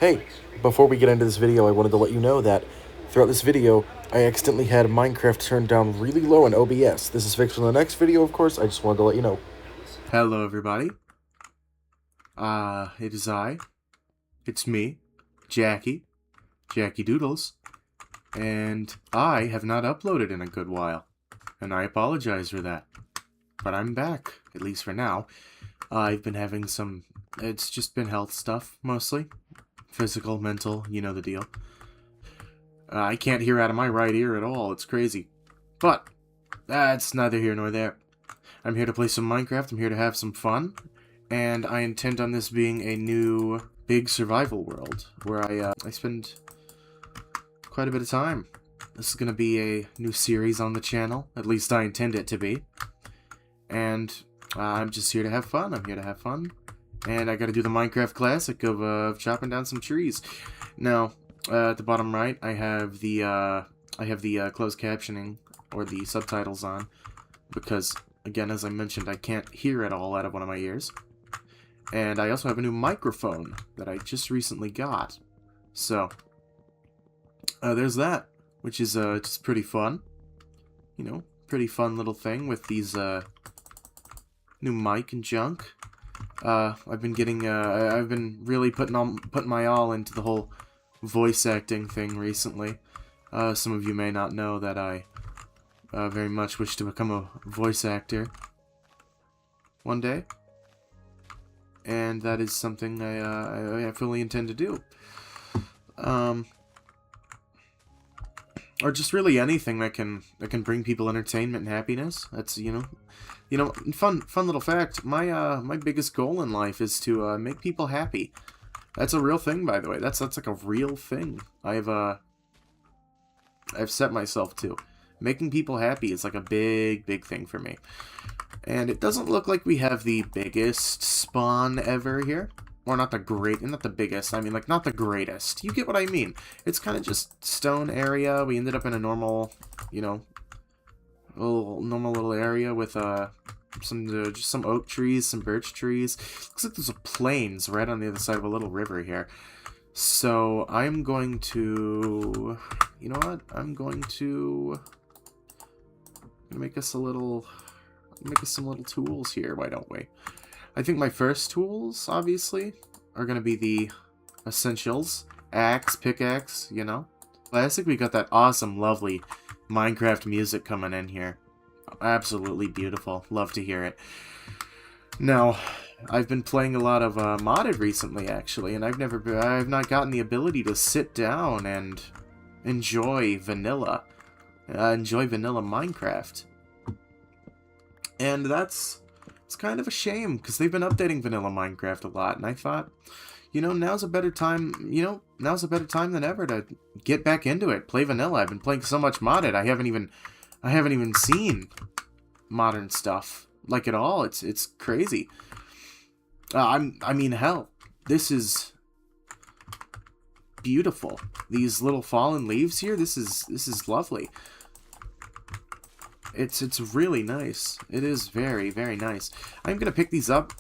Hey, before we get into this video, I wanted to let you know that throughout this video, I accidentally had Minecraft turned down really low in OBS. This is fixed for the next video, of course. I just wanted to let you know. Hello, everybody. It is I. It's me, Jackie Doodles, and I have not uploaded in a good while, and I apologize for that. But I'm back, at least for now. I've been having it's just been health stuff, mostly. Physical, mental, you know the deal. I can't hear out of my right ear at all, it's crazy. But, that's neither here nor there. I'm here to play some Minecraft, I'm here to have some fun, and I intend on this being a new big survival world, where I spend quite a bit of time. This is going to be a new series on the channel, at least I intend it to be, and I'm just here to have fun, and I gotta do the Minecraft classic of chopping down some trees. Now, at the bottom right, I have the closed captioning, or the subtitles on, because, again, as I mentioned, I can't hear at all out of one of my ears. And I also have a new microphone that I just recently got. So, there's that, which is just pretty fun. You know, pretty fun little thing with these new mic and junk. I've been really putting my all into the whole voice acting thing recently. Some of you may not know that I very much wish to become a voice actor one day, and that is something I fully intend to do. Or just really anything that can bring people entertainment and happiness. That's fun little fact. My biggest goal in life is to make people happy. That's a real thing, by the way. That's like a real thing. I've set myself to. Making people happy is like a big thing for me. And it doesn't look like we have the biggest spawn ever here. Or not the biggest, I mean, like, not the greatest. You get what I mean. It's kind of just stone area. We ended up in a normal, normal little area with, just some oak trees, some birch trees. Looks like there's a plains right on the other side of a little river here. So, I'm going to... You know what? I'm going to make us some little tools here, why don't we? I think my first tools, obviously, are going to be the essentials. Axe, pickaxe, Classic, we got that awesome, lovely Minecraft music coming in here. Absolutely beautiful. Love to hear it. Now, I've been playing a lot of modded recently, actually, and I've not gotten the ability to sit down and enjoy vanilla Minecraft. And it's kind of a shame, because they've been updating vanilla Minecraft a lot, and I thought, now's a better time than ever to get back into it, play vanilla. I've been playing so much modded, I haven't even seen modern stuff, like, at all. It's crazy. I mean, hell, this is beautiful. These little fallen leaves here, this is lovely. It's really nice. It is very nice. I'm gonna pick these up.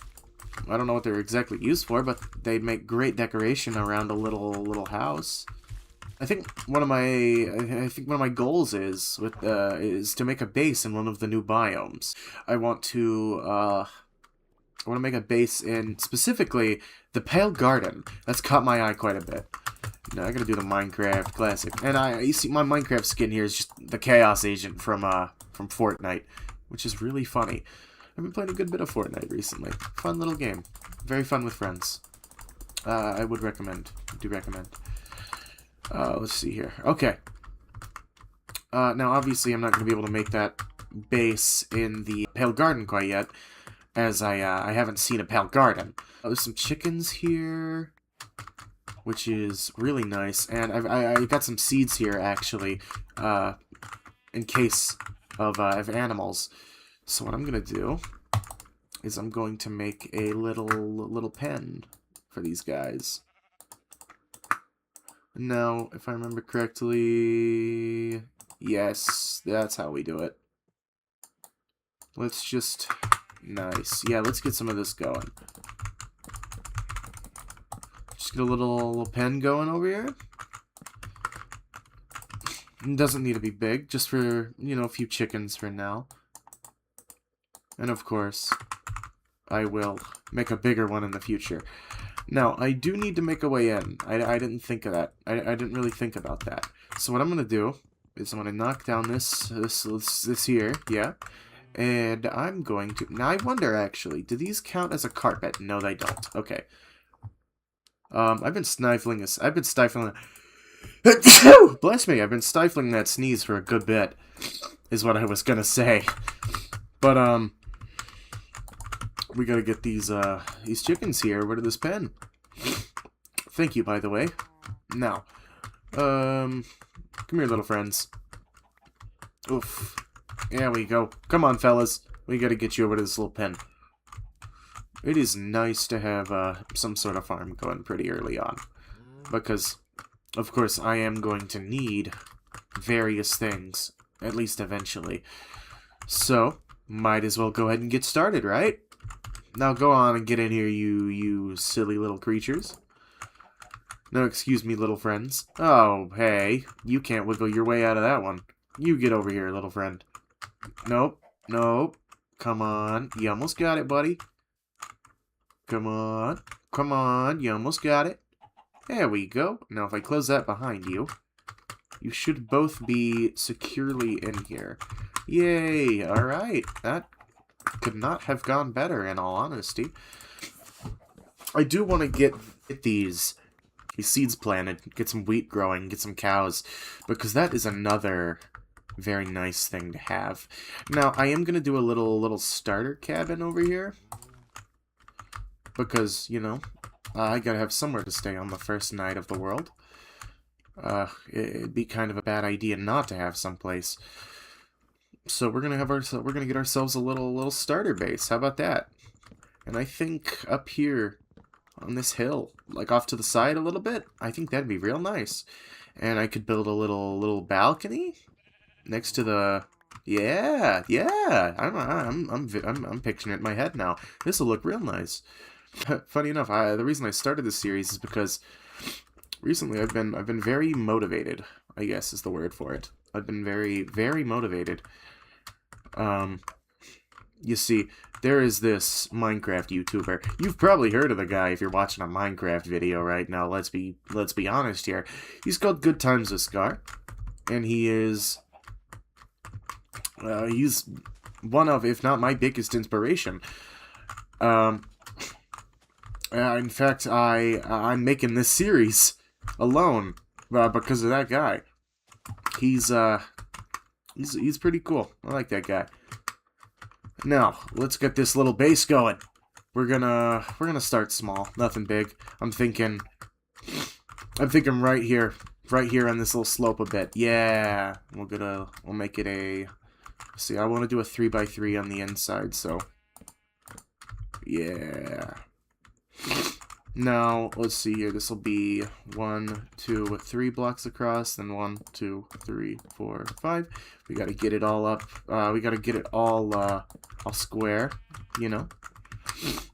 I don't know what they're exactly used for, but they make great decoration around a little house. I think one of my goals is to make a base in one of the new biomes. I want to make a base in specifically the Pale Garden. That's caught my eye quite a bit. Now I gotta do the Minecraft classic, and you see my Minecraft skin here is just the Chaos Agent from Fortnite, which is really funny. I've been playing a good bit of Fortnite recently. Fun little game, very fun with friends. I would recommend. Do recommend. Let's see here. Okay. Now obviously I'm not gonna be able to make that base in the Pale Garden quite yet, as I haven't seen a Pale Garden. There's some chickens here, which is really nice, and I got some seeds here, actually, in case of animals. So what I'm gonna do is I'm going to make a little pen for these guys. Now, if I remember correctly, yes, that's how we do it. Let's just... Nice. Yeah, let's get some of this going. Just get a little pen going over here. It doesn't need to be big, just for, you know, a few chickens for now. And of course, I will make a bigger one in the future. Now, I do need to make a way in. I didn't think of that. I didn't really think about that. So what I'm going to do is I'm going to knock down this here, yeah. And I'm going to... Now, I wonder, actually, do these count as a carpet? No, they don't. Okay. I've been stifling this. I've been stifling... Bless me, I've been stifling that sneeze for a good bit, is what I was gonna say. But, we gotta get these chickens here. Where did this pen? Thank you, by the way. Now, come here, little friends. Oof. There we go. Come on, fellas. We gotta get you over to this little pen. It is nice to have, some sort of farm going pretty early on. Because, of course, I am going to need various things, at least eventually. So, might as well go ahead and get started, right? Now go on and get in here, you silly little creatures. No, excuse me, little friends. Oh, hey, you can't wiggle your way out of that one. You get over here, little friend. Nope, nope. Come on, you almost got it, buddy. Come on, you almost got it. There we go. Now, if I close that behind you, you should both be securely in here. Yay! Alright. That could not have gone better, in all honesty. I do want to get these seeds planted, get some wheat growing, get some cows, because that is another very nice thing to have. Now, I am going to do a little starter cabin over here, because, you know, I gotta have somewhere to stay on the first night of the world. It'd be kind of a bad idea not to have someplace. So we're gonna get ourselves a little starter base. How about that? And I think up here on this hill, like off to the side a little bit, I think that'd be real nice. And I could build a little balcony next to the... Yeah. I'm picturing it in my head now. This will look real nice. Funny enough, the reason I started this series is because recently I've been very motivated, I guess is the word for it. I've been very motivated. You see, there is this Minecraft YouTuber. You've probably heard of the guy if you're watching a Minecraft video right now. Let's be honest here. He's called Good Times with Scar, and he is he's one of, if not my biggest inspiration. In fact, I'm making this series alone because of that guy. He's pretty cool. I like that guy. Now, let's get this little base going. We're gonna start small, nothing big. I'm thinking right here on this little slope a bit. Yeah, we'll make it a. See, I want to do a 3x3 on the inside, so yeah. Now, let's see here. This will be 1, 2, 3 blocks across, then 1, 2, 3, 4, 5. We gotta get it all up. We gotta get it all square, you know.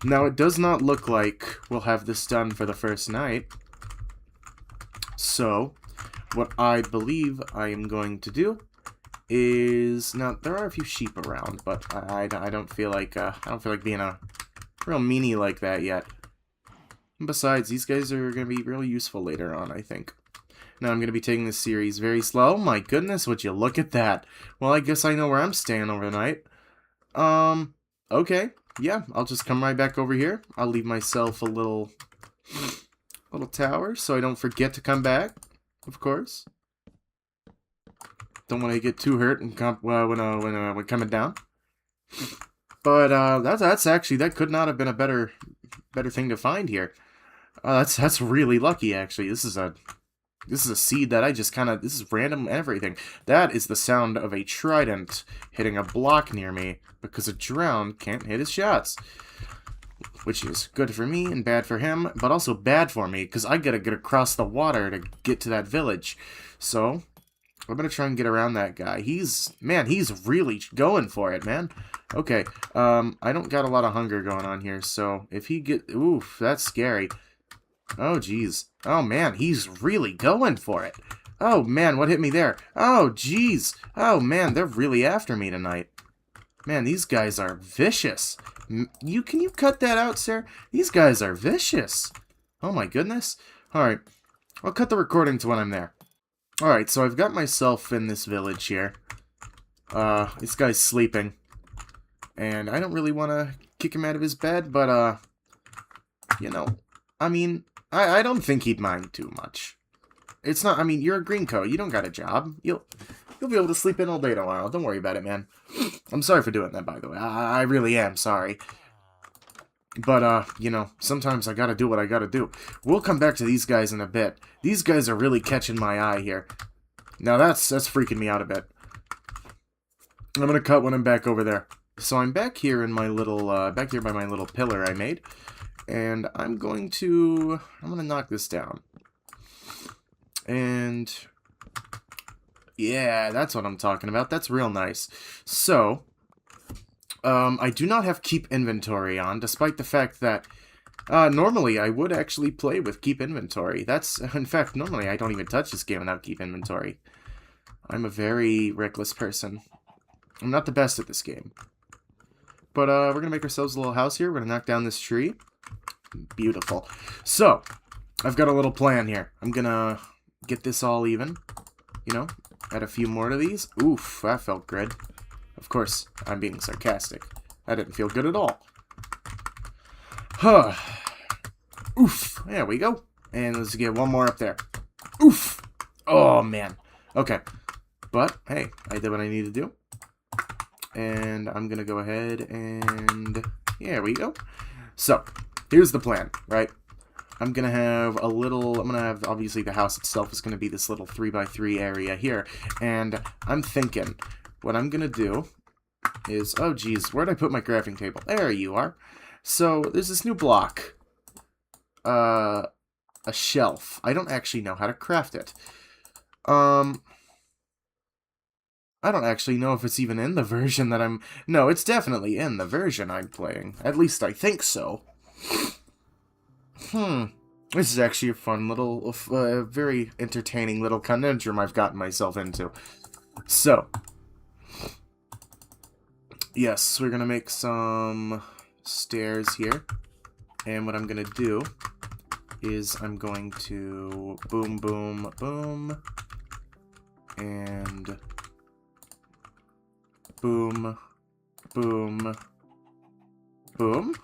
Now, it does not look like we'll have this done for the first night. So, what I believe I am going to do is... Now, there are a few sheep around, but I don't feel like being a real meanie like that yet. And besides, these guys are going to be really useful later on, I think. Now, I'm going to be taking this series very slow. Oh my goodness, would you look at that? Well, I guess I know where I'm staying overnight. Okay. Yeah, I'll just come right back over here. I'll leave myself a little tower so I don't forget to come back, of course. Don't want to get too hurt and when coming down. But that's actually, that could not have been a better thing to find here. That's really lucky, actually. This is a seed that I just this is random everything. That is the sound of a trident hitting a block near me, because a drown can't hit his shots. Which is good for me and bad for him, but also bad for me, because I gotta get across the water to get to that village. So, I'm gonna try and get around that guy. He's really going for it, man. Okay, I don't got a lot of hunger going on here, so if he oof, that's scary. Oh, jeez. Oh, man, he's really going for it. Oh, man, what hit me there? Oh, jeez. Oh, man, they're really after me tonight. Man, these guys are vicious. Can you cut that out, sir? These guys are vicious. Oh, my goodness. All right. I'll cut the recording to when I'm there. All right, so I've got myself in this village here. This guy's sleeping. And I don't really want to kick him out of his bed, but, you know, I mean, I don't think he'd mind too much. It's not, I mean, you're a greencoat. You don't got a job. You'll be able to sleep in all day tomorrow. Don't worry about it, man. I'm sorry for doing that, by the way. I really am sorry. But, you know, sometimes I gotta do what I gotta do. We'll come back to these guys in a bit. These guys are really catching my eye here. Now, that's freaking me out a bit. I'm gonna cut when I'm back over there. So I'm back here in my little, back here by my little pillar I made. And I'm gonna knock this down. And yeah, that's what I'm talking about. That's real nice. So, I do not have keep inventory on, despite the fact that, normally I would actually play with keep inventory. In fact, normally I don't even touch this game without keep inventory. I'm a very reckless person. I'm not the best at this game. But, we're gonna make ourselves a little house here. We're gonna knock down this tree. Beautiful. So, I've got a little plan here. I'm gonna get this all even. You know, add a few more to these. Oof, that felt good. Of course, I'm being sarcastic. That didn't feel good at all. Huh. Oof. There we go. And let's get one more up there. Oof. Oh, man. Okay. But, hey, I did what I needed to do. And I'm gonna go ahead and... There we go. So, here's the plan, right? I'm gonna have obviously the house itself is gonna be this little 3x3 area here. And I'm thinking, what I'm gonna do is, oh geez, where'd I put my crafting table? There you are. So, there's this new block. A shelf. I don't actually know how to craft it. I don't actually know if it's even in the version that I'm... No, it's definitely in the version I'm playing. At least I think so. This is actually a fun little, very entertaining little conundrum I've gotten myself into. So, yes, we're gonna make some stairs here. And what I'm gonna do is I'm going to boom, boom, boom. And boom, boom, boom.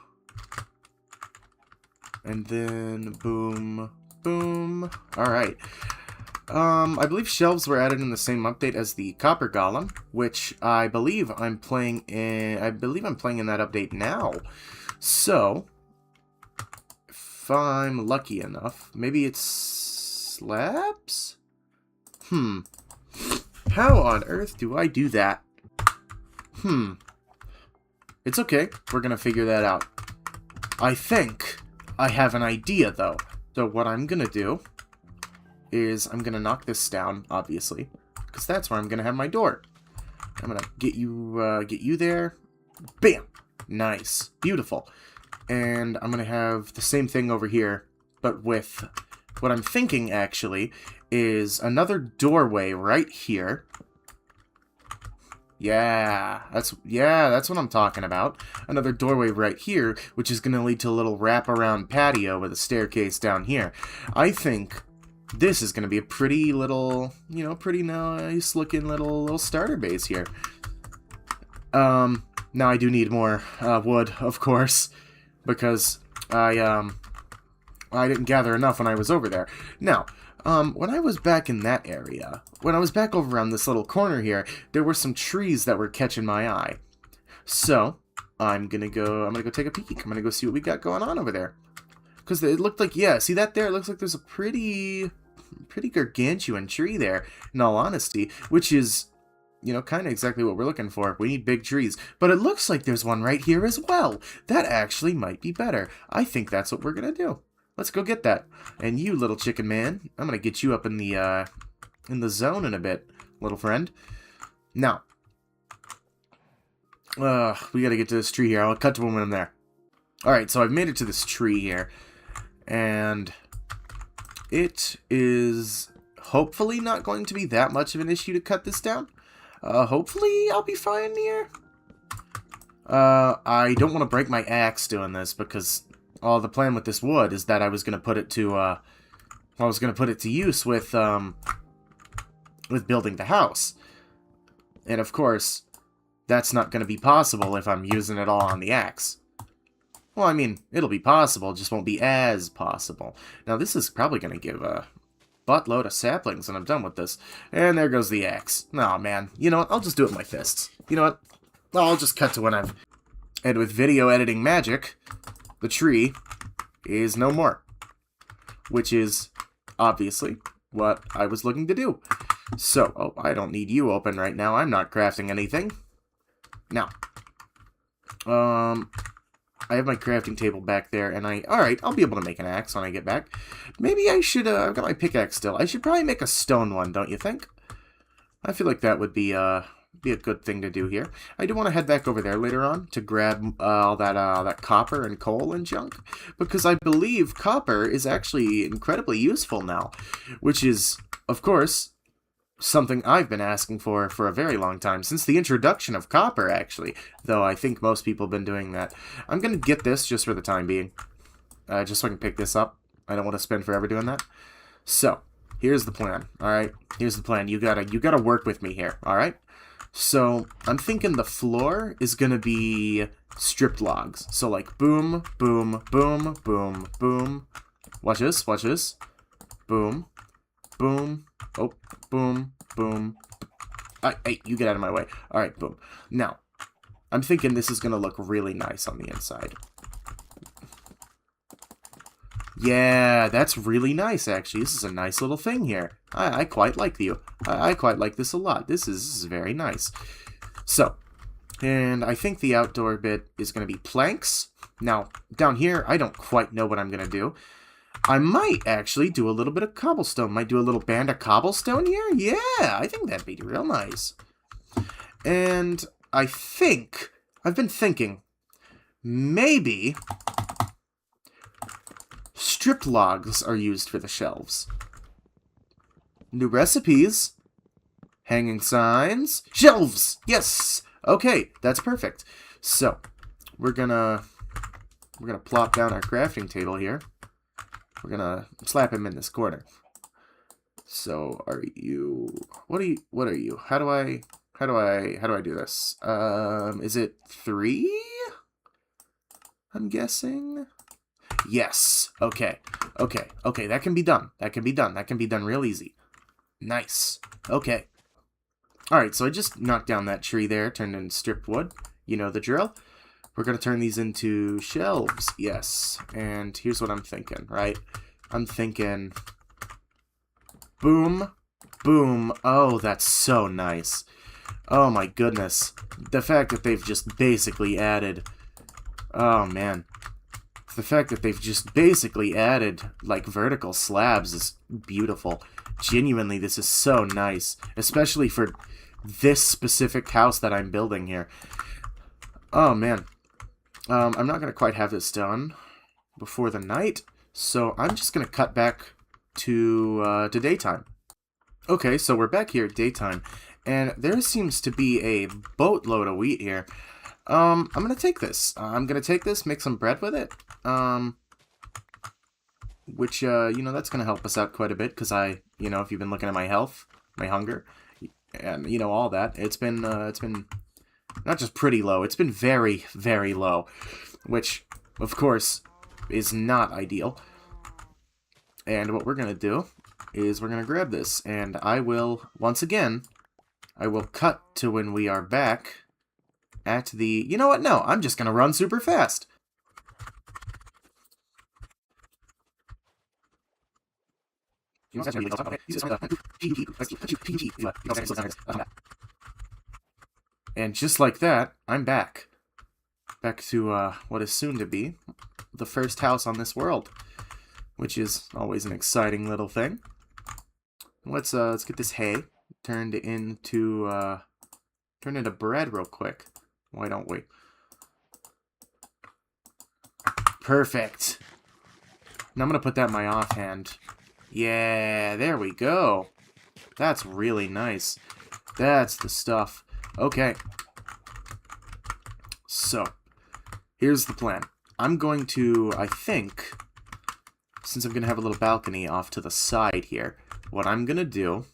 And then boom, boom. Alright. I believe shelves were added in the same update as the Copper Golem, which I believe I'm playing in that update now. So, if I'm lucky enough, maybe it's slabs? How on earth do I do that? It's okay. We're gonna figure that out. I think I have an idea, though. So what I'm gonna do is I'm gonna knock this down, obviously, because that's where I'm gonna have my door. I'm gonna get you there. Bam! Nice. Beautiful. And I'm gonna have the same thing over here, but with what I'm thinking, actually, is another doorway right here. Yeah, that's what I'm talking about. Another doorway right here, which is going to lead to a little wraparound patio with a staircase down here. I think this is going to be a pretty little, pretty nice looking little starter base here. Now I do need more wood, of course, because I didn't gather enough when I was over there. Now, when I was back in that area, when I was back over around this little corner here, there were some trees that were catching my eye. So, I'm gonna go take a peek. I'm gonna go see what we got going on over there. Because it looked like, yeah, see that there? It looks like there's a pretty gargantuan tree there, in all honesty, which is, kind of exactly what we're looking for. We need big trees. But it looks like there's one right here as well. That actually might be better. I think that's what we're gonna do. Let's go get that. And you, little chicken man, I'm gonna get you up in the zone in a bit, little friend. Now, we gotta get to this tree here. I'll cut to when I'm there. Alright, so I've made it to this tree here. And it is hopefully not going to be that much of an issue to cut this down. Hopefully I'll be fine here. I don't want to break my axe doing this because the plan with this wood is that I was going to put it to, use with building the house. And of course, that's not going to be possible if I'm using it all on the axe. Well, I mean, it'll be possible, just won't be as possible. Now, this is probably going to give a buttload of saplings, and I'm done with this. And there goes the axe. Aw, man. You know what? I'll just do it with my fists. You know what? I'll just cut to when I've... And with video editing magic, the tree is no more. Which is, obviously, what I was looking to do. So, I don't need you open right now. I'm not crafting anything. Now, I have my crafting table back there, and alright, I'll be able to make an axe when I get back. Maybe I should, I've got my pickaxe still. I should probably make a stone one, don't you think? I feel like that would be a good thing to do here. I do want to head back over there later on to grab all that copper and coal and junk, because I believe copper is actually incredibly useful now, which is, of course, something I've been asking for a very long time, since the introduction of copper, actually, though I think most people have been doing that. I'm going to get this just for the time being, just so I can pick this up. I don't want to spend forever doing that. So, here's the plan, alright? Here's the plan. You gotta work with me here, alright? So, I'm thinking the floor is going to be stripped logs. So, like, boom, boom, boom, boom, boom. Watch this, watch this. Boom, boom, oh, boom, boom. Hey, you get out of my way. Alright, boom. Now, I'm thinking this is going to look really nice on the inside. Yeah, that's really nice, actually. This is a nice little thing here. I quite like I quite like this a lot. This is very nice. So, and I think the outdoor bit is going to be planks. Now, down here, I don't quite know what I'm going to do. I might actually do a little bit of cobblestone. Might do a little band of cobblestone here. Yeah, I think that'd be real nice. And I think, I've been thinking, maybe stripped logs are used for the shelves. New recipes. Hanging signs. Shelves! Yes! Okay, that's perfect. So, we're gonna plop down our crafting table here. We're gonna slap him in this corner. So, are you... What are you? How do I do this? Is it 3? I'm guessing? Yes. Okay. Okay, that can be done. That can be done real easy. Nice. Okay. Alright, so I just knocked down that tree there, turned into stripped wood. You know the drill. We're going to turn these into shelves. Yes. And here's what I'm thinking, right? I'm thinking... Boom. Boom. Oh, that's so nice. Oh my goodness. The fact that they've just basically added... Oh man. The fact that they've just basically added, like, vertical slabs is beautiful. Genuinely, this is so nice. Especially for this specific house that I'm building here. Oh, man. I'm not going to quite have this done before the night, so I'm just going to cut back to daytime. Okay, so we're back here at daytime, and there seems to be a boatload of wheat here. I'm going to take this. I'm going to take this, make some bread with it, which, you know, that's going to help us out quite a bit, because you know, if you've been looking at my health, my hunger, and, you know, all that, it's been not just pretty low, it's been very, very low, which, of course, is not ideal. And what we're going to do is we're going to grab this, and I will, once again, I will cut to when we are back at the... You know what? No, I'm just going to run super fast. And just like that, I'm back. Back to what is soon to be the first house on this world, which is always an exciting little thing. Let's get this hay turned into bread real quick. Why don't we? Perfect. Now I'm gonna put that in my offhand. Yeah, there we go. That's really nice. That's the stuff. Okay. So, here's the plan. I'm going to, I think, since I'm going to have a little balcony off to the side here, what I'm going to do,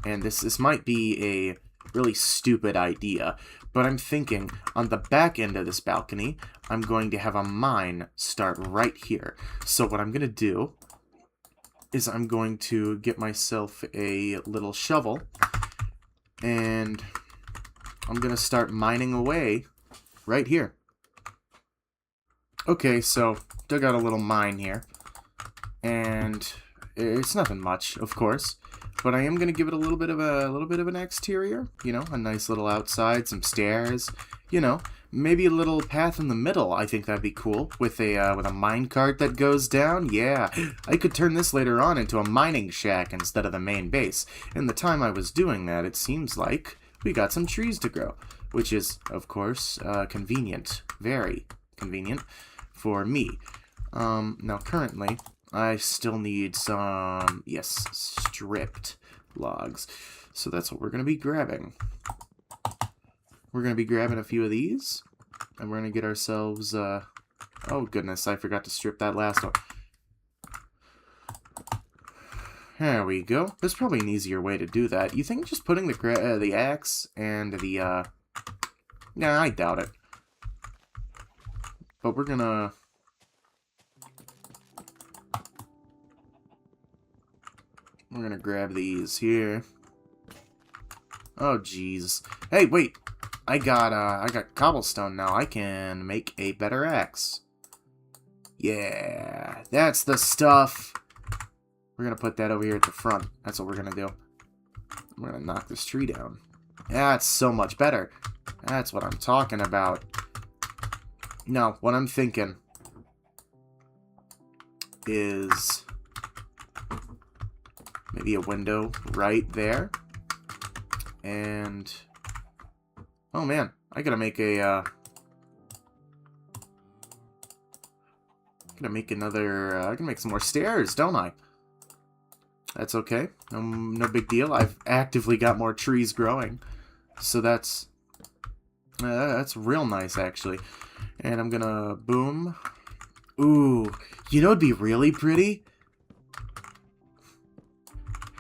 and this might be a really stupid idea, but I'm thinking on the back end of this balcony, I'm going to have a mine start right here. So what I'm going to do is I'm going to get myself a little shovel, and I'm going to start mining away right here. Okay, so dug out a little mine here, and it's nothing much, of course, but I am going to give it a little bit of an exterior, you know, a nice little outside, some stairs, you know, maybe a little path in the middle. I think that'd be cool with a minecart that goes down. Yeah, I could turn this later on into a mining shack instead of the main base. In the time I was doing that, it seems like we got some trees to grow, which is, of course, convenient, very convenient for me. Now currently, I still need some, yes, stripped logs. So that's what we're going to be grabbing. We're going to be grabbing a few of these, and we're going to get ourselves, oh goodness, I forgot to strip that last one. There we go. There's probably an easier way to do that. You think just putting the axe and the, nah, I doubt it. But we're gonna... We're gonna grab these here. Oh, jeez. Hey, wait! I got cobblestone now. I can make a better axe. Yeah, that's the stuff! We're gonna put that over here at the front. That's what we're gonna do. We're gonna knock this tree down. That's so much better. That's what I'm talking about. No, what I'm thinking is maybe a window right there. And oh man, I gotta make a I gotta make some more stairs, don't I? That's okay. No big deal. I've actively got more trees growing. So that's real nice, actually. And I'm gonna boom. Ooh, you know what'd be really pretty?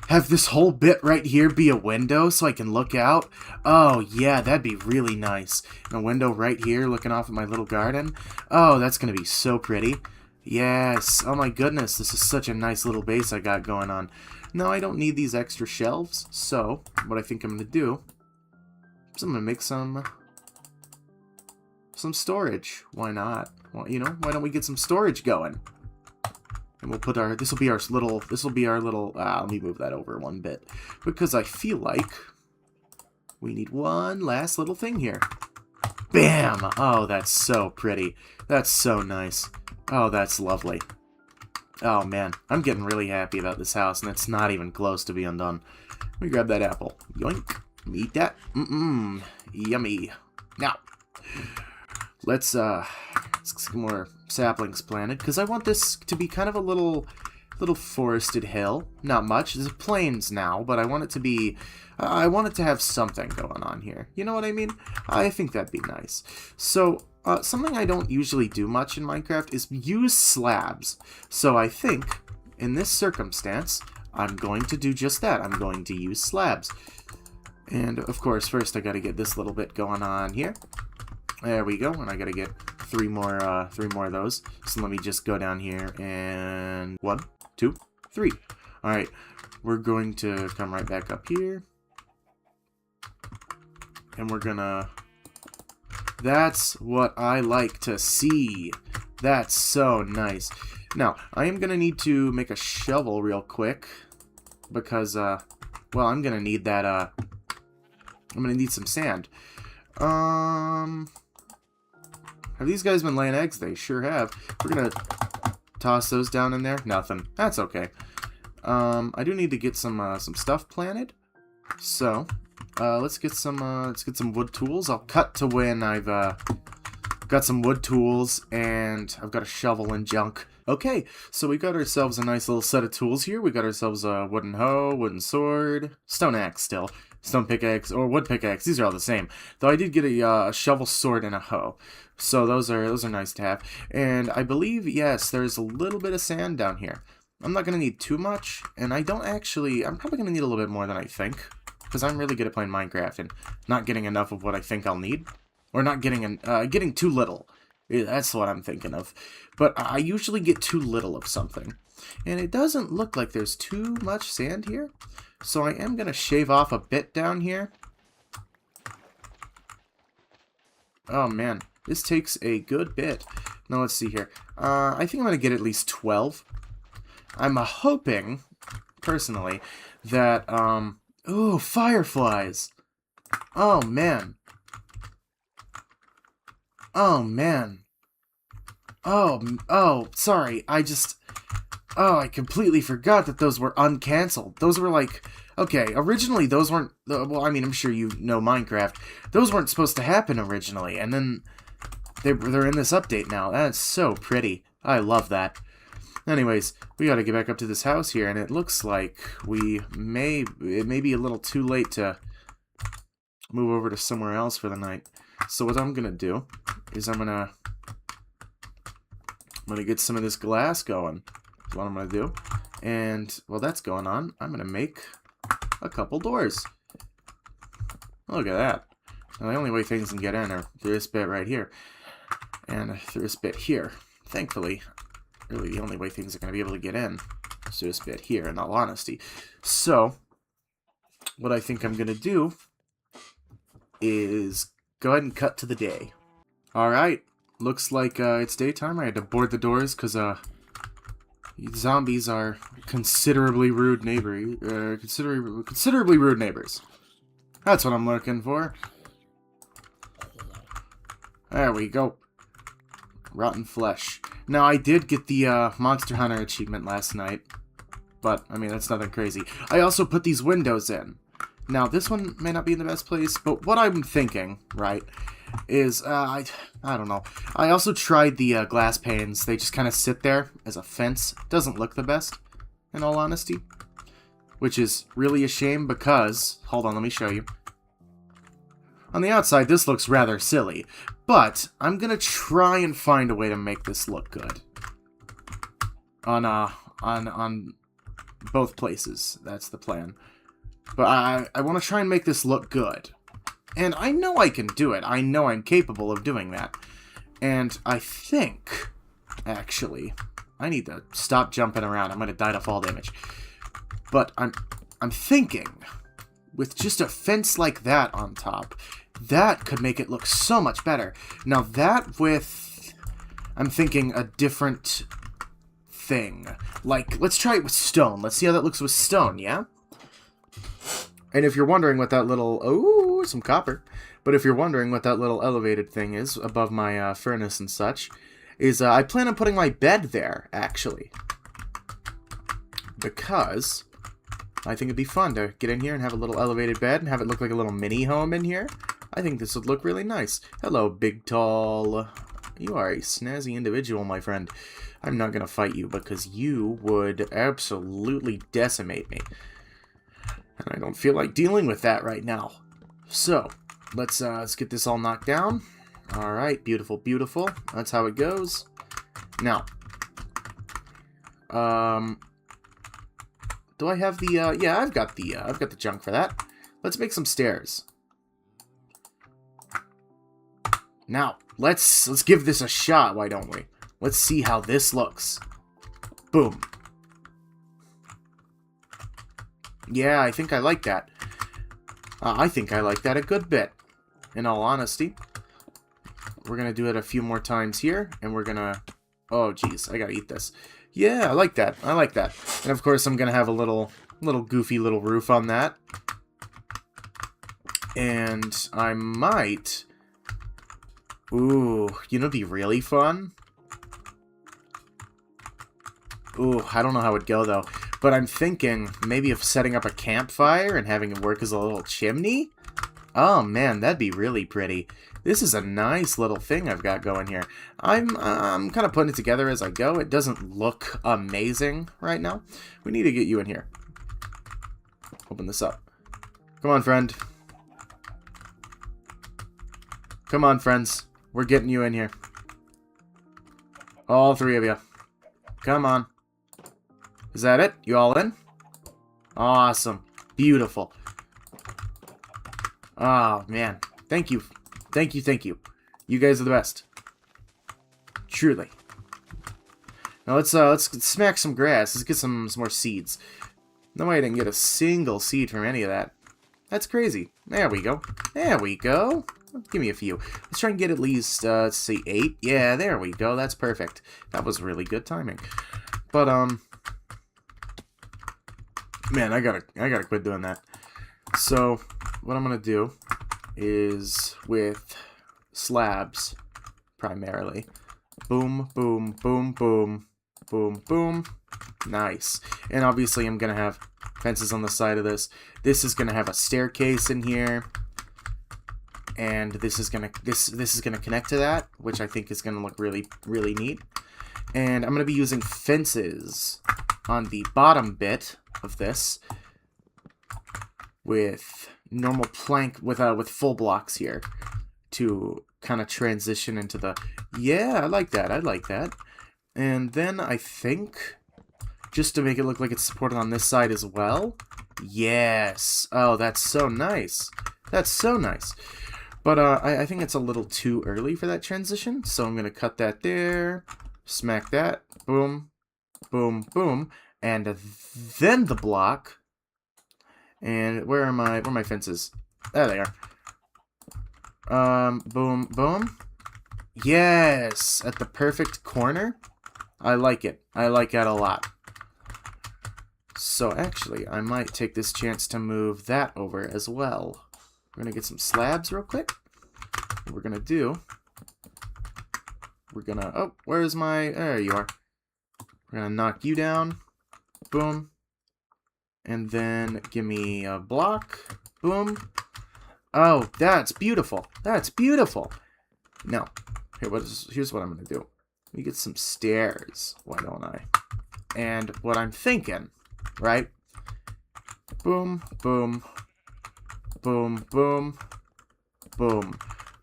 Have this whole bit right here be a window so I can look out. Oh, yeah, that'd be really nice. And a window right here looking off at my little garden. Oh, that's gonna be so pretty. Yes. Oh my goodness, this is such a nice little base I got going on. No, I don't need these extra shelves, so what I think I'm gonna do is I'm gonna make some storage. Why not? Well, you know, why don't we get some storage going? And we'll put our, this will be our little, let me move that over one bit, because I feel like we need one last little thing here. Bam! Oh, that's so pretty. That's so nice. Oh, that's lovely. Oh, man. I'm getting really happy about this house, and it's not even close to being done. Let me grab that apple. Yoink. Eat that. Yummy. Now, let's get some more saplings planted, because I want this to be kind of a little forested hill. Not much. There's plains now, but I want it to be... I want it to have something going on here. You know what I mean? I think that'd be nice. So, something I don't usually do much in Minecraft is use slabs. So I think, in this circumstance, I'm going to do just that. I'm going to use slabs. And, of course, first I gotta get this little bit going on here. There we go, and I gotta get three more of those. So let me just go down here and 1, 2, 3. All right, we're going to come right back up here, and we're gonna. That's what I like to see. That's so nice. Now I am gonna need to make a shovel real quick because well, I'm gonna need that. I'm gonna need some sand. Have these guys been laying eggs? They sure have. We're gonna toss those down in there. Nothing. That's okay. I do need to get some stuff planted. So, let's get some wood tools. I'll cut to when I've got some wood tools and I've got a shovel and junk. Okay, so we got ourselves a nice little set of tools here. We got ourselves a wooden hoe, wooden sword, stone axe still, stone pickaxe, or wood pickaxe. These are all the same. Though I did get a shovel, sword, and a hoe. So those are nice to have. And I believe, yes, there's a little bit of sand down here. I'm not going to need too much, and I'm probably going to need a little bit more than I think. Because I'm really good at playing Minecraft and not getting enough of what I think I'll need. Or not getting too little. Yeah, that's what I'm thinking of. But I usually get too little of something. And it doesn't look like there's too much sand here. So I am going to shave off a bit down here. Oh man, this takes a good bit. Now let's see here. I think I'm going to get at least 12. I'm hoping, personally, that, ooh, fireflies. Oh man. Oh man. Oh, sorry. I completely forgot that those were uncancelled. Those were like, okay, originally those weren't, well, I mean, I'm sure you know Minecraft. Those weren't supposed to happen originally, and then they're in this update now. That's so pretty. I love that. Anyways, we gotta get back up to this house here, and it looks like it may be a little too late to move over to somewhere else for the night. So what I'm gonna do is I'm gonna get some of this glass going. That's what I'm gonna do. And while that's going on, I'm gonna make a couple doors. Look at that. Now, the only way things can get in are through this bit right here. And through this bit here. Thankfully, really the only way things are gonna be able to get in is through this bit here, in all honesty. So, what I think I'm gonna do is go ahead and cut to the day. Alright, looks like it's daytime. I had to board the doors because zombies are considerably rude considerably rude neighbors. That's what I'm looking for. There we go. Rotten flesh. Now, I did get the Monster Hunter achievement last night, but, I mean, that's nothing crazy. I also put these windows in. Now, this one may not be in the best place, but what I'm thinking, right, is, I don't know. I also tried the glass panes. They just kind of sit there as a fence. Doesn't look the best, in all honesty. Which is really a shame because, hold on, let me show you. On the outside, this looks rather silly, but I'm gonna try and find a way to make this look good. On both places. That's the plan. But I want to try and make this look good. And I know I can do it. I know I'm capable of doing that. And I think, actually, I need to stop jumping around. I'm going to die to fall damage. But I'm thinking, with just a fence like that on top, that could make it look so much better. Now that with, I'm thinking a different thing. Like, let's try it with stone. Let's see how that looks with stone, yeah? And if you're wondering what that little... Oh, some copper. But if you're wondering what that little elevated thing is above my furnace and such, is I plan on putting my bed there, actually. Because I think it'd be fun to get in here and have a little elevated bed and have it look like a little mini home in here. I think this would look really nice. Hello, big tall... You are a snazzy individual, my friend. I'm not going to fight you because you would absolutely decimate me. And I don't feel like dealing with that right now. So, let's get this all knocked down. Alright, beautiful, beautiful. That's how it goes. Now, do I have the, yeah, I've got the junk for that. Let's make some stairs. Now, let's give this a shot, why don't we? Let's see how this looks. Boom. Yeah, I think I like that. I think I like that a good bit, in all honesty. We're going to do it a few more times here, and we're going to... Oh, jeez, I got to eat this. Yeah, I like that. I like that. And, of course, I'm going to have a little goofy little roof on that. And I might... Ooh, you know what'd be really fun? Ooh, I don't know how it'd go, though. But I'm thinking maybe of setting up a campfire and having it work as a little chimney. Oh man, that'd be really pretty. This is a nice little thing I've got going here. I'm kind of putting it together as I go. It doesn't look amazing right now. We need to get you in here. Open this up. Come on, friend. Come on, friends. We're getting you in here. All three of you. Come on. Is that it? You all in? Awesome. Beautiful. Oh, man. Thank you. Thank you, thank you. You guys are the best. Truly. Now let's smack some grass. Let's get some more seeds. No way I didn't get a single seed from any of that. That's crazy. There we go. There we go. Give me a few. Let's try and get at least, let's see, 8. Yeah, there we go. That's perfect. That was really good timing. But, man, I gotta quit doing that. So, what I'm gonna do is with slabs, primarily. Boom, boom, boom, boom, boom, boom. Nice. And obviously I'm gonna have fences on the side of this. This is gonna have a staircase in here. And this is gonna connect to that, which I think is gonna look really, really neat. And I'm gonna be using fences on the bottom bit of this with normal plank with full blocks here to kind of transition into the I like that. And then I think just to make it look like it's supported on this side as well. Yes. Oh, that's so nice. That's so nice. But I think it's a little too early for that transition, so I'm gonna cut that there, smack that, boom, boom, boom, and then the block. And where are my fences? There they are. Boom, boom. Yes, at the perfect corner. I like it. I like that a lot. So actually, I might take this chance to move that over as well. We're gonna get some slabs real quick. What we're gonna do, oh, where's there you are. We're gonna knock you down. Boom. And then give me a block. Boom. Oh, that's beautiful. That's beautiful. Now, here's what I'm going to do. Let me get some stairs. Why don't I? And what I'm thinking, right? Boom, boom, boom, boom, boom.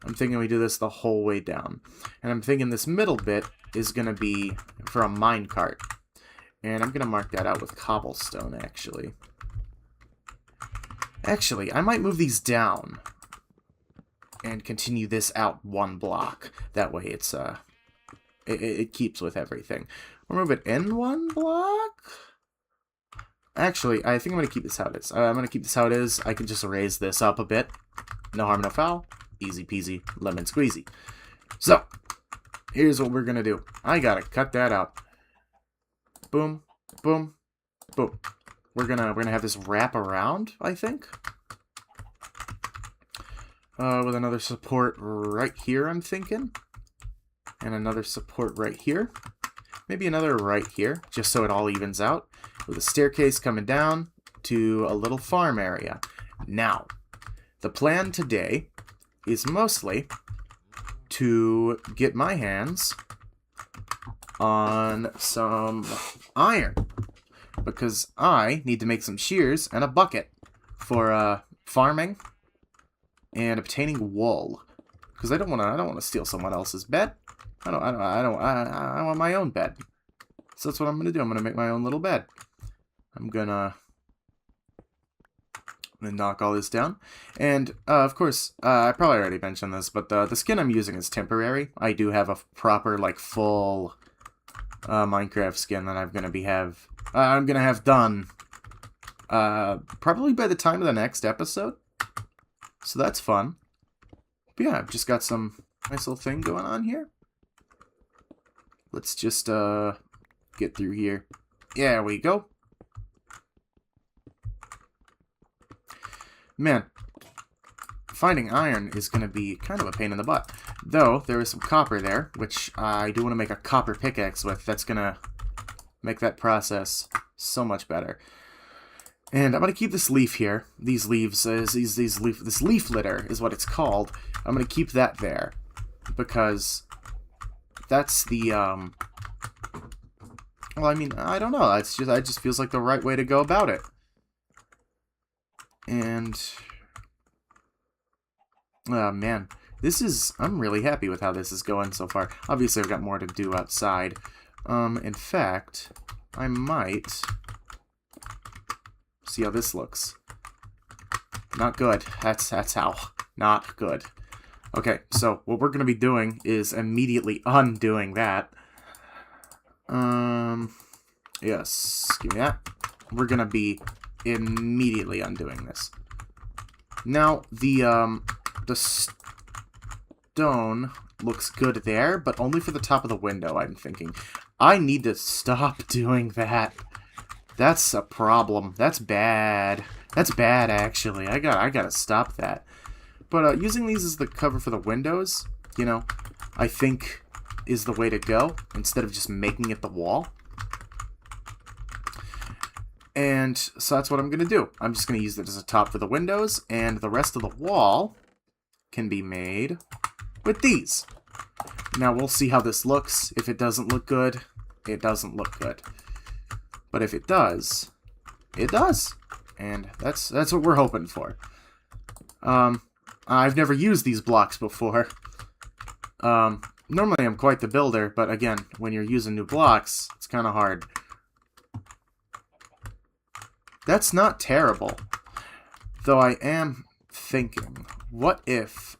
I'm thinking we do this the whole way down. And I'm thinking this middle bit is going to be for a minecart. And I'm going to mark that out with cobblestone, actually. Actually, I might move these down and continue this out one block. That way it's, it keeps with everything. Or move it in one block? Actually, I think I'm going to keep this how it is. I'm going to keep this how it is. I can just raise this up a bit. No harm, no foul. Easy peasy, lemon squeezy. So, here's what we're going to do. I got to cut that out. Boom, boom, boom. We're gonna have this wrap around, I think. With another support right here, I'm thinking. And another support right here. Maybe another right here, just so it all evens out. With a staircase coming down to a little farm area. Now, the plan today is mostly to get my hands on some iron, because I need to make some shears and a bucket for farming and obtaining wool, because I don't want to steal someone else's bed. I want my own bed. So that's what I'm gonna do. I'm gonna make my own little bed. I'm gonna knock all this down. And, of course, I probably already mentioned this, but the skin I'm using is temporary. I do have a proper, like, full Minecraft skin that I'm gonna have done probably by the time of the next episode. So that's fun. But yeah, I've just got some nice little thing going on here. Let's just get through here. There we go. Man, finding iron is going to be kind of a pain in the butt. Though, there is some copper there, which I do want to make a copper pickaxe with. That's going to make that process so much better. And I'm going to keep this leaf here. These leaves, this leaf litter is what it's called. I'm going to keep that there. Because that's the, well, I mean, I don't know. It just feels like the right way to go about it. And, oh, man. I'm really happy with how this is going so far. Obviously, I've got more to do outside. In fact, I might see how this looks. Not good. That's how. Not good. Okay, so what we're going to be doing is immediately undoing that. Yes, give me that. We're going to be immediately undoing this. Now, the stone looks good there, but only for the top of the window, I'm thinking. I need to stop doing that. That's a problem. That's bad. That's bad, actually. I gotta stop that. But using these as the cover for the windows, you know, I think is the way to go, instead of just making it the wall. And so that's what I'm going to do. I'm just going to use it as a top for the windows, and the rest of the wall can be made with these. Now we'll see how this looks. If it doesn't look good, it doesn't look good. But if it does, it does. And that's what we're hoping for. I've never used these blocks before. Normally I'm quite the builder, but again, when you're using new blocks, it's kind of hard. That's not terrible. Though I am thinking, what if...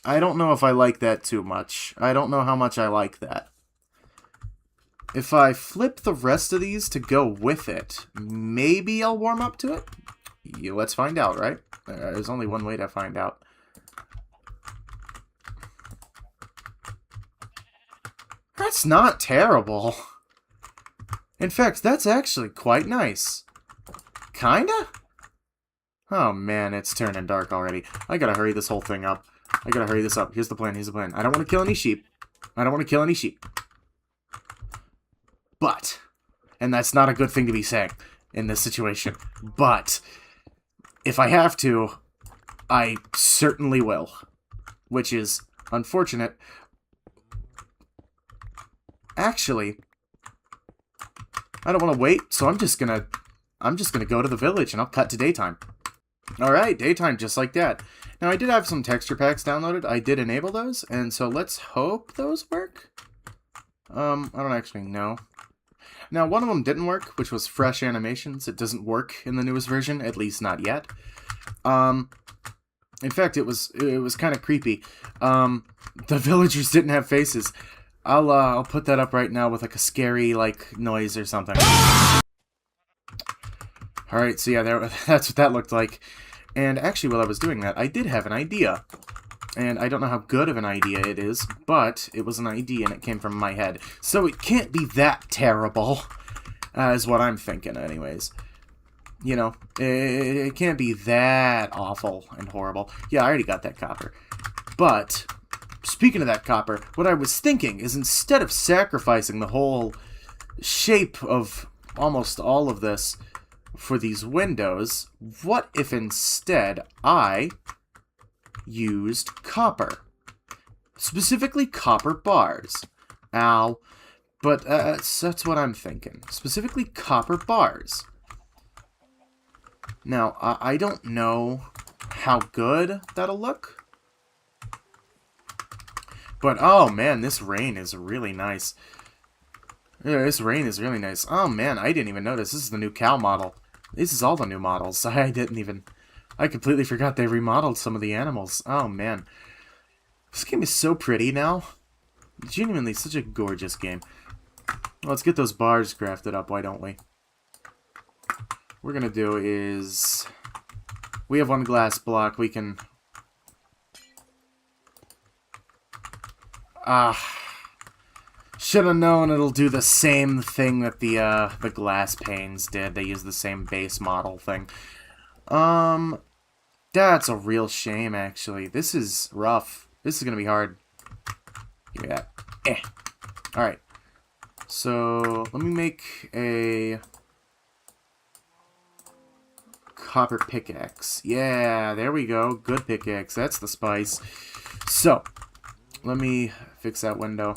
I don't know if I like that too much. I don't know how much I like that. If I flip the rest of these to go with it, maybe I'll warm up to it? Yeah, let's find out, right? There's only one way to find out. That's not terrible. In fact, that's actually quite nice. Kinda? Oh man, it's turning dark already. I gotta hurry this whole thing up. I gotta hurry this up. Here's the plan, here's the plan. I don't want to kill any sheep. I don't want to kill any sheep. But, and that's not a good thing to be saying in this situation, but if I have to, I certainly will. Which is unfortunate. Actually, I don't want to wait, so I'm just gonna go to the village and I'll cut to daytime. Alright, daytime just like that. Now I did have some texture packs downloaded. I did enable those, and so let's hope those work. I don't actually know. Now, one of them didn't work, which was Fresh Animations. It doesn't work in the newest version, at least not yet. In fact, it was kind of creepy. The villagers didn't have faces. I'll put that up right now with like a scary like noise or something. Alright, so yeah, that's what that looked like. And actually, while I was doing that, I did have an idea. And I don't know how good of an idea it is, but it was an idea and it came from my head. So it can't be that terrible, is what I'm thinking anyways. You know, it can't be that awful and horrible. Yeah, I already got that copper. But, speaking of that copper, what I was thinking is instead of sacrificing the whole shape of almost all of this for these windows, what if instead I used copper? Specifically copper bars. Ow. But that's what I'm thinking. Specifically copper bars. Now, I don't know how good that'll look. But, oh man, this rain is really nice. Yeah, this rain is really nice. Oh man, I didn't even notice. This is the new cow model. This is all the new models. I completely forgot they remodeled some of the animals. Oh man. This game is so pretty now. Genuinely, such a gorgeous game. Let's get those bars crafted up, why don't we? What we're gonna do is... we have one glass block, we can... should have known it'll do the same thing that the glass panes did. They use the same base model thing. That's a real shame, actually. This is rough. This is gonna be hard. Give me that. Alright. So, let me make a copper pickaxe. Yeah, there we go. Good pickaxe. That's the spice. So, let me fix that window.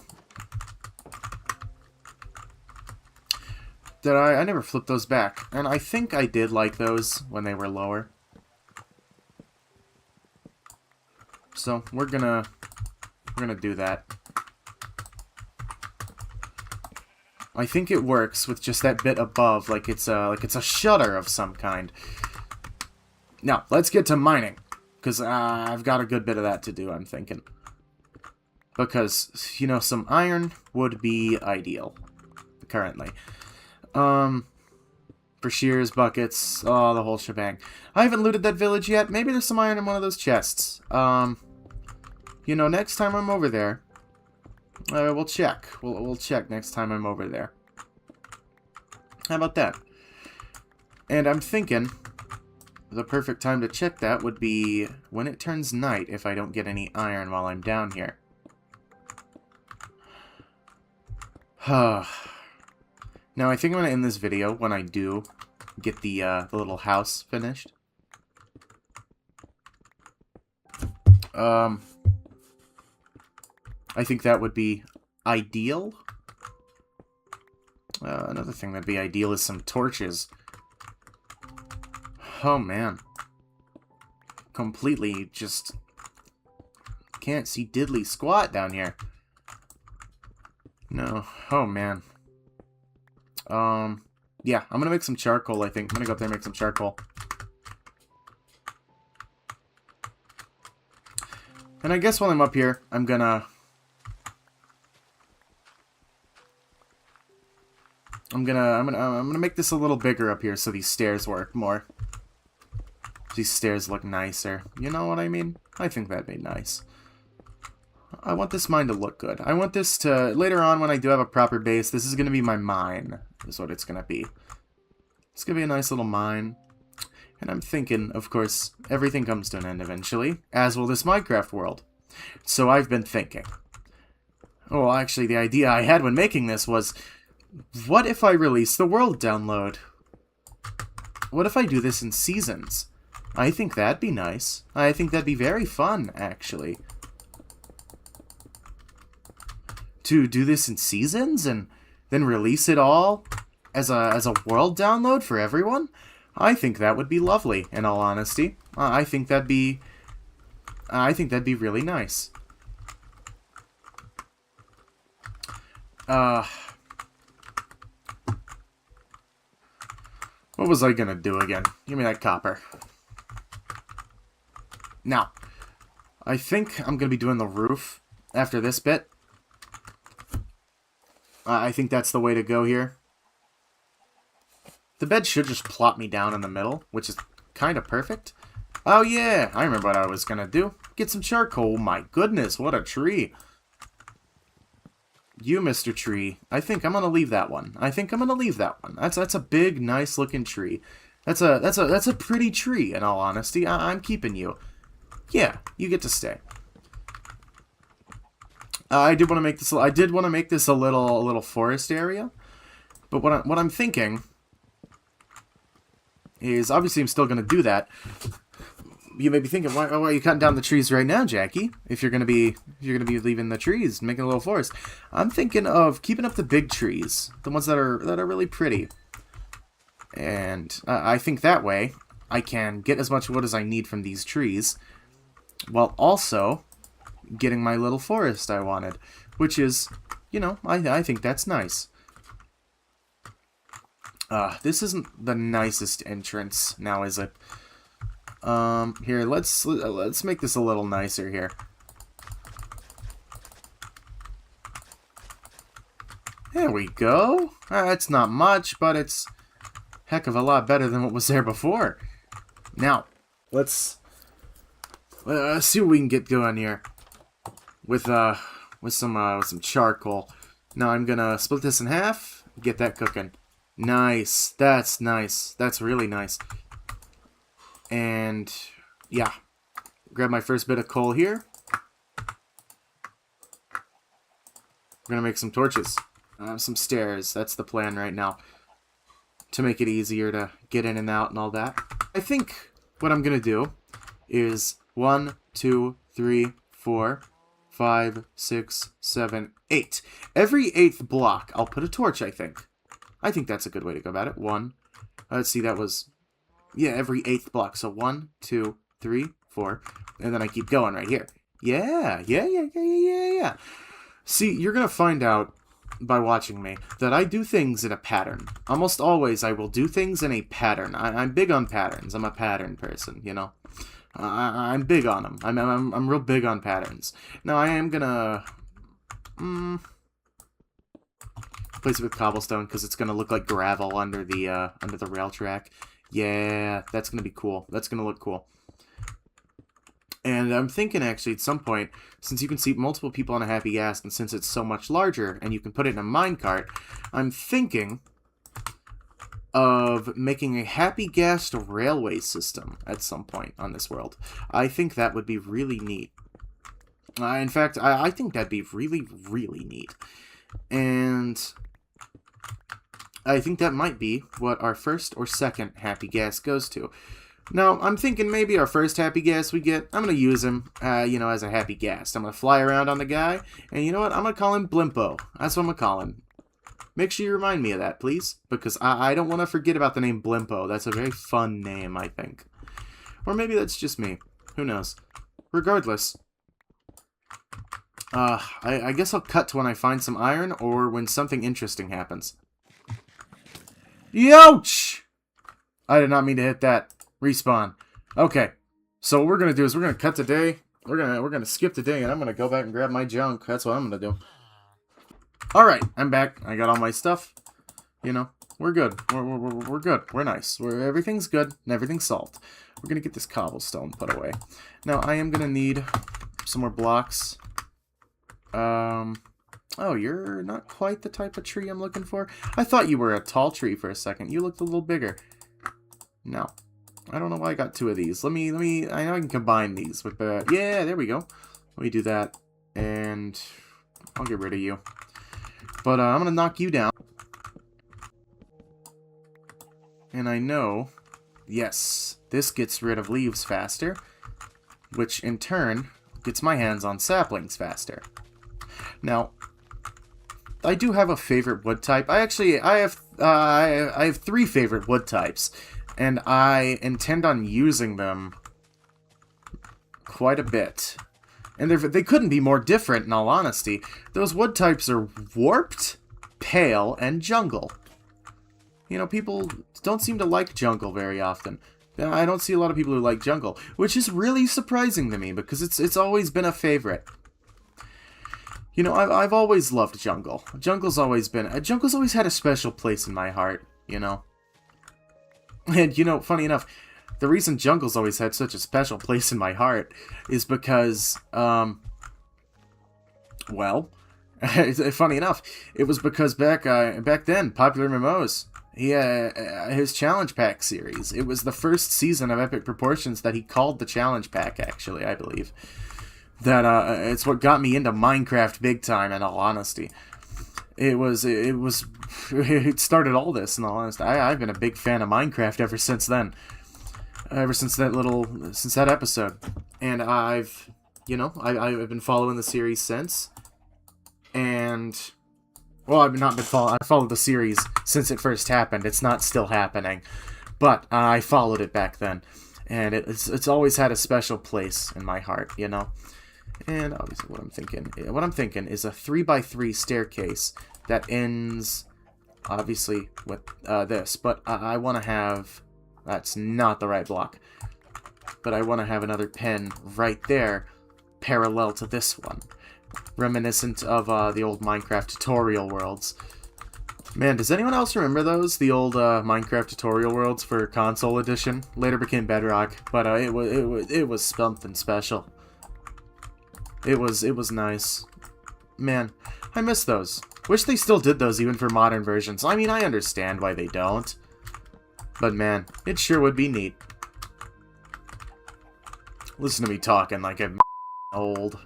Did I never flipped those back. And I think I did like those when they were lower. So, we're gonna do that. I think it works with just that bit above, like it's a shutter of some kind. Now, let's get to mining, because I've got a good bit of that to do, I'm thinking. Because, you know, some iron would be ideal, currently. For shears, buckets, oh, the whole shebang. I haven't looted that village yet. Maybe there's some iron in one of those chests. You know, next time I'm over there, we'll check. We'll check next time I'm over there. How about that? And I'm thinking the perfect time to check that would be when it turns night, if I don't get any iron while I'm down here. Now, I think I'm going to end this video when I do get the little house finished. I think that would be ideal. Another thing that'd be ideal is some torches. Oh, man. Completely just can't see diddly squat down here. No. Oh, man. Yeah, I'm gonna make some charcoal, I think. I'm gonna go up there and make some charcoal. And I guess while I'm up here, I'm gonna make this a little bigger up here so these stairs work more. These stairs look nicer. You know what I mean? I think that'd be nice. I want this mine to look good. I want this to, later on when I do have a proper base, this is going to be my mine, is what it's going to be. It's going to be a nice little mine. And I'm thinking, of course, everything comes to an end eventually, as will this Minecraft world. So I've been thinking. Well, actually, the idea I had when making this was, what if I release the world download? What if I do this in seasons? I think that'd be nice. I think that'd be very fun, actually. To do this in seasons and then release it all as a world download for everyone? I think that would be lovely, in all honesty. I think that'd be really nice. What was I gonna do again? Give me that copper. Now, I think I'm gonna be doing the roof after this bit. I think that's the way to go here. The bed should just plop me down in the middle, which is kind of perfect. Oh yeah, I remember what I was gonna do. Get some charcoal. My goodness, what a tree. You, Mr. Tree. I think I'm gonna leave that one. That's a big, nice looking tree. That's a pretty tree, in all honesty. I'm keeping you. Yeah, you get to stay. I did want to make this a little forest area, but what I'm thinking is, obviously I'm still gonna do that. You may be thinking, why are you cutting down the trees right now, Jackie? If you're gonna be leaving the trees, making a little forest. I'm thinking of keeping up the big trees, the ones that are really pretty, and I think that way I can get as much wood as I need from these trees, while also getting my little forest I wanted, which is, you know, I think that's nice. This isn't the nicest entrance now, is it? Here, let's make this a little nicer here. There we go. It's not much, but it's heck of a lot better than what was there before. Now, let's see what we can get going here with some charcoal. Now I'm gonna split this in half, get that cooking. Nice. That's nice. That's really nice. And yeah, grab my first bit of coal here. We're gonna make some torches. some stairs. That's the plan right now, to make it easier to get in and out and all that. I think what I'm gonna do is 1, 2, 3, 4, 5, 6, 7, 8. Every 8th block, I'll put a torch, I think. I think that's a good way to go about it. 1, let's see, that was, yeah, every 8th block. So 1, 2, 3, 4, and then I keep going right here. Yeah. See, you're gonna find out by watching me that I do things in a pattern. Almost always I will do things in a pattern. I'm big on patterns. I'm a pattern person, you know. I'm big on them. I'm real big on patterns. Now I am gonna place it with cobblestone because it's gonna look like gravel under the rail track. Yeah, that's gonna be cool. That's gonna look cool. And I'm thinking, actually, at some point, since you can seat multiple people on a happy gas, and since it's so much larger, and you can put it in a minecart, I'm thinking of making a happy gas railway system at some point on this world. I think that would be really neat. In fact, I think that'd be really, really neat. And I think that might be what our first or second happy gas goes to. Now, I'm thinking maybe our first happy gas we get, I'm going to use him, you know, as a happy gas. I'm going to fly around on the guy, and you know what? I'm going to call him Blimpo. That's what I'm going to call him. Make sure you remind me of that, please, because I don't want to forget about the name Blimpo. That's a very fun name, I think. Or maybe that's just me. Who knows? Regardless, I guess I'll cut to when I find some iron, or when something interesting happens. Youch! I did not mean to hit that. Respawn. Okay, so what we're gonna do is we're gonna cut today. We're gonna skip today, and I'm gonna go back and grab my junk. That's what I'm gonna do. All right, I'm back. I got all my stuff. You know, we're good. We're good. We're nice. Everything's good and everything's solved. We're gonna get this cobblestone put away. Now I am gonna need some more blocks. Oh, you're not quite the type of tree I'm looking for. I thought you were a tall tree for a second. You looked a little bigger. No. I don't know why I got 2 of these. Let me, I know I can combine these with the, yeah, there we go. Let me do that, and I'll get rid of you. But I'm going to knock you down. And I know, yes, this gets rid of leaves faster, which in turn gets my hands on saplings faster. Now, I do have a favorite wood type. I have 3 favorite wood types. And I intend on using them quite a bit. And they couldn't be more different, in all honesty. Those wood types are warped, pale, and jungle. You know, people don't seem to like jungle very often. I don't see a lot of people who like jungle, which is really surprising to me, because it's always been a favorite. You know, I've always loved jungle. Jungle's always had a special place in my heart, you know. And, you know, funny enough, the reason jungle's always had such a special place in my heart is because, well, funny enough, it was because back then, Popular Mimose, he his Challenge Pack series, it was the first season of Epic Proportions that he called the Challenge Pack, actually, I believe. That, it's what got me into Minecraft big time, in all honesty. It started all this, in all honesty. I've been a big fan of Minecraft ever since then. Since that episode. And I've been following the series since. And, well, I followed the series since it first happened. It's not still happening. But I followed it back then. And it's always had a special place in my heart, you know? And obviously what I'm thinking is a 3x3 staircase that ends, obviously, with this. But I want to have, that's not the right block. But I want to have another pen right there, parallel to this one. Reminiscent of the old Minecraft tutorial worlds. Man, does anyone else remember those? The old Minecraft tutorial worlds for console edition? Later became Bedrock, but it was something special. It was nice. Man, I miss those. Wish they still did those even for modern versions. I mean, I understand why they don't. But man, it sure would be neat. Listen to me talking like I'm old.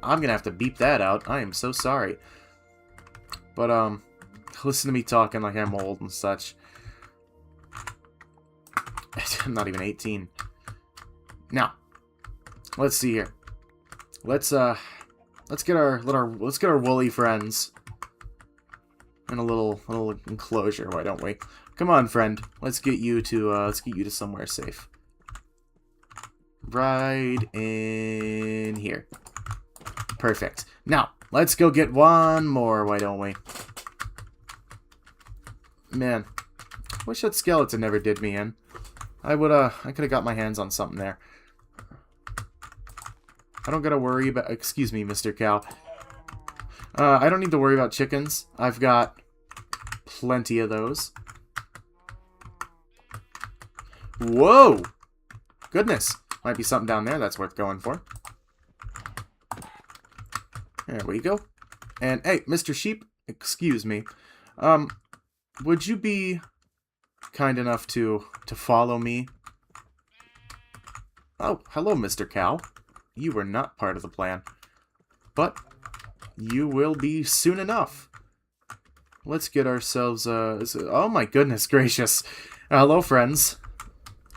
I'm gonna have to beep that out. I am so sorry. But, listen to me talking like I'm old and such. I'm not even 18. Now, let's see here. Let's get our woolly friends in a little enclosure, why don't we? Come on, friend. Let's get you to somewhere safe. Right in here. Perfect. Now, let's go get one more, why don't we? Man, wish that skeleton never did me in. I could have got my hands on something there. I don't gotta worry about... Excuse me, Mr. Cow. I don't need to worry about chickens. I've got plenty of those. Whoa! Goodness. Might be something down there that's worth going for. There we go. And, hey, Mr. Sheep, excuse me. Would you be kind enough to follow me? Oh, hello, Mr. Cow. You were not part of the plan. But you will be soon enough. Let's get ourselves, oh my goodness gracious. Hello, friends.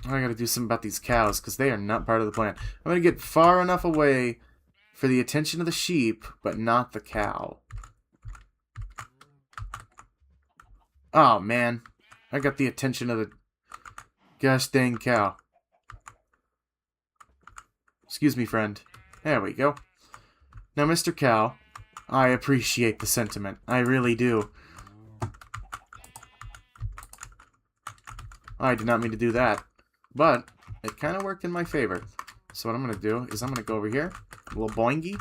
I gotta do something about these cows, because they are not part of the plan. I'm gonna get far enough away for the attention of the sheep, but not the cow. Oh, man. I got the attention of the gosh dang cow. Excuse me, friend. There we go. Now, Mr. Cow, I appreciate the sentiment. I really do. I did not mean to do that. But it kind of worked in my favor. So what I'm going to do is I'm going to go over here. A little boingy.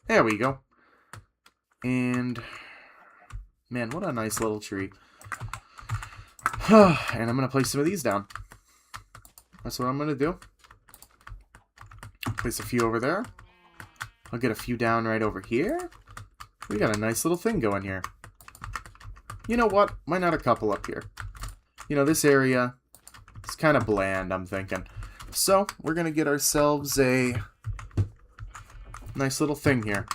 There we go. And... man, what a nice little tree. And I'm going to place some of these down. That's what I'm going to do. Place a few over there. I'll get a few down right over here. We got a nice little thing going here. You know what? Why not a couple up here? You know, this area is kind of bland, I'm thinking. So, we're going to get ourselves a nice little thing here.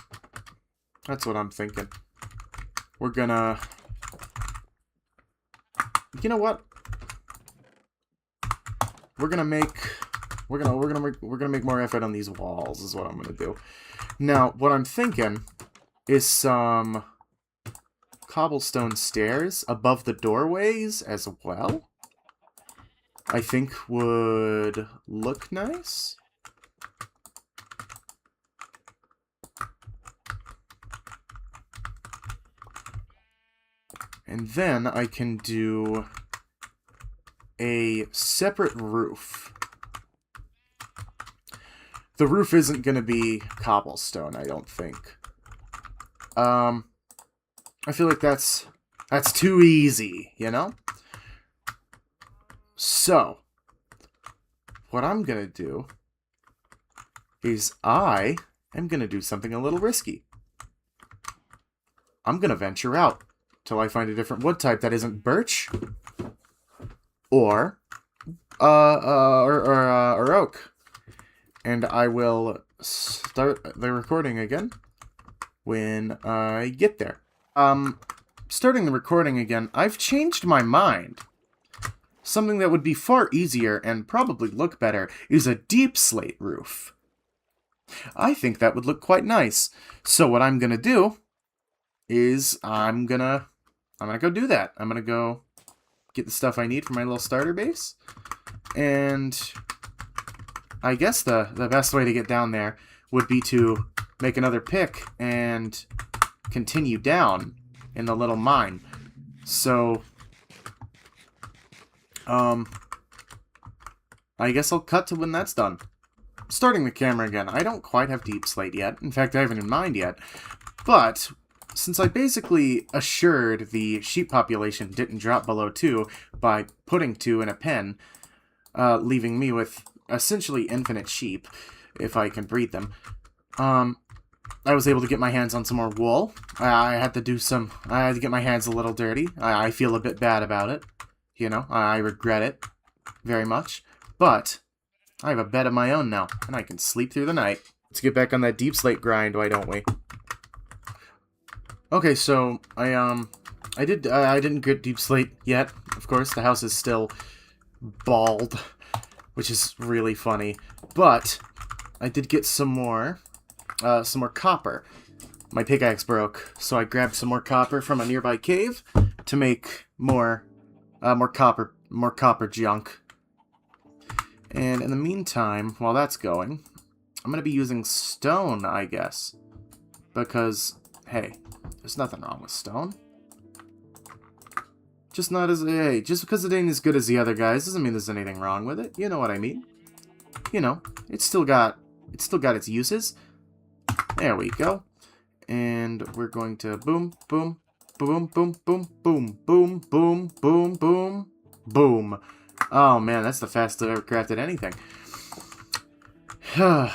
That's what I'm thinking. We're gonna... you know what? We're gonna make more effort on these walls is what I'm gonna do. Now, what I'm thinking is some cobblestone stairs above the doorways as well. I think would look nice. And then I can do a separate roof. The roof isn't going to be cobblestone, I don't think. I feel like that's too easy, you know? So, what I'm going to do is I am going to do something a little risky. I'm going to venture out till I find a different wood type that isn't birch or oak. And I will start the recording again when I get there. Starting the recording again, I've changed my mind. Something that would be far easier and probably look better is a deep slate roof. I think that would look quite nice. So what I'm gonna do is I'm gonna go do that. I'm gonna go get the stuff I need for my little starter base. And I guess the best way to get down there would be to make another pick and continue down in the little mine. So, I guess I'll cut to when that's done. Starting the camera again. I don't quite have deep slate yet. In fact, I haven't in mind yet. But since I basically assured the sheep population didn't drop below 2 by putting 2 in a pen, leaving me with essentially infinite sheep, if I can breed them, I was able to get my hands on some more wool. I had to get my hands a little dirty. I feel a bit bad about it. You know, I regret it very much. But I have a bed of my own now, and I can sleep through the night. Let's get back on that deep slate grind, why don't we? Okay, so I didn't get deep sleep yet. Of course, the house is still bald, which is really funny. But I did get some more copper. My pickaxe broke, so I grabbed some more copper from a nearby cave to make more copper junk. And in the meantime, while that's going, I'm gonna be using stone, I guess, because hey, there's nothing wrong with stone. Just because it ain't as good as the other guys doesn't mean there's anything wrong with it. You know what I mean? You know, it's still got its uses. There we go. And we're going to boom, boom, boom, boom, boom, boom, boom, boom, boom, boom, boom. Oh man, that's the fastest I've ever crafted anything. We've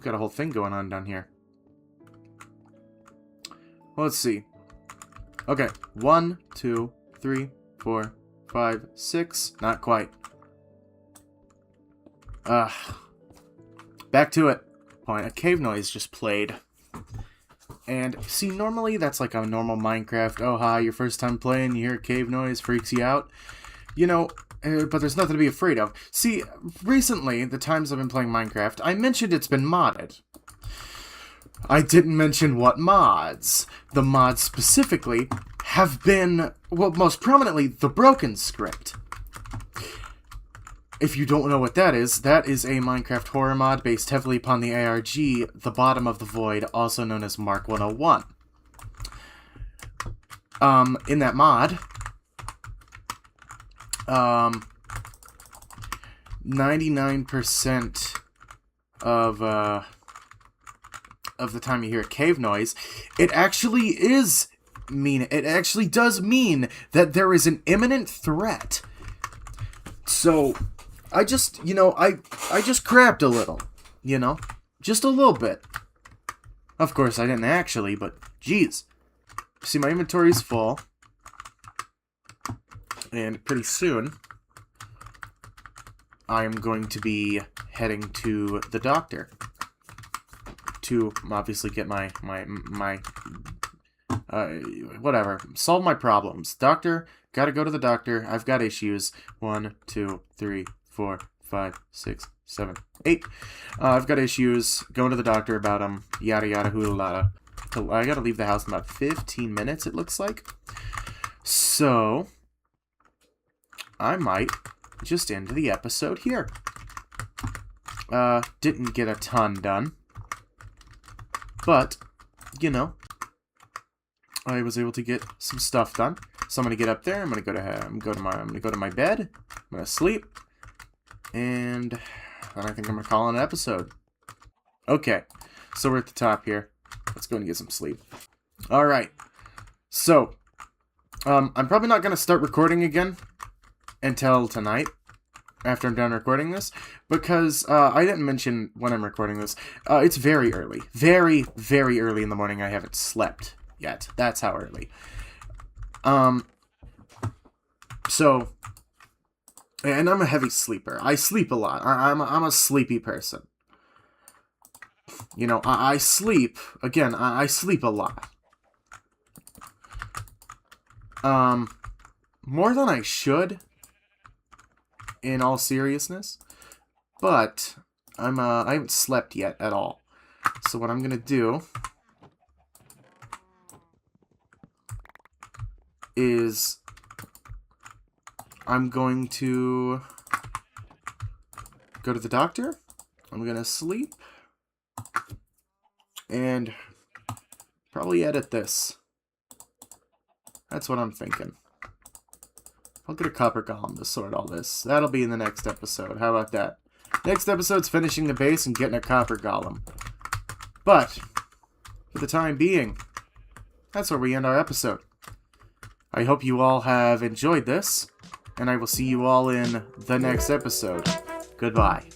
got a whole thing going on down here. Well, let's see. Okay, 1, 2, 3, 4, 5, 6. Not quite. Back to it. Point. A cave noise just played. And see, normally that's like a normal Minecraft. Oh, hi, your first time playing, you hear a cave noise, freaks you out. You know, but there's nothing to be afraid of. See, recently, the times I've been playing Minecraft, I mentioned it's been modded. I didn't mention what mods. The mods specifically have been, well, most prominently, the Broken Script. If you don't know what that is a Minecraft horror mod based heavily upon the ARG, The Bottom of the Void, also known as Mark 101. In that mod, 99% of the time you hear a cave noise, it actually does mean that there is an imminent threat. So, I just crapped a little, you know? Just a little bit. Of course, I didn't actually, but geez. See, my inventory's full. And pretty soon, I'm going to be heading to the doctor. To obviously get my whatever, solve my problems. Doctor, gotta go to the doctor. I've got issues. 1, 2, 3, 4, 5, 6, 7, 8. I've got issues. Going to the doctor about them. Yada yada hoola. I gotta leave the house in about 15 minutes, it looks like. So, I might just end the episode here. Didn't get a ton done. But, you know, I was able to get some stuff done. So I'm gonna get up there. I'm gonna go to my bed. I'm gonna sleep, and then I think I'm gonna call it an episode. Okay, so we're at the top here. Let's go and get some sleep. All right. So, I'm probably not gonna start recording again until tonight, after I'm done recording this, because I didn't mention when I'm recording this. It's very early. Very, very early in the morning. I haven't slept yet. That's how early. So, and I'm a heavy sleeper. I sleep a lot. I'm a sleepy person. You know, I sleep. Again, I sleep a lot. More than I should, in all seriousness, but I haven't slept yet at all. So what I'm gonna do is I'm going to go to the doctor. I'm gonna sleep and probably edit this. That's what I'm thinking. I'll get a copper golem to sort all this. That'll be in the next episode. How about that? Next episode's finishing the base and getting a copper golem. But, for the time being, that's where we end our episode. I hope you all have enjoyed this, and I will see you all in the next episode. Goodbye.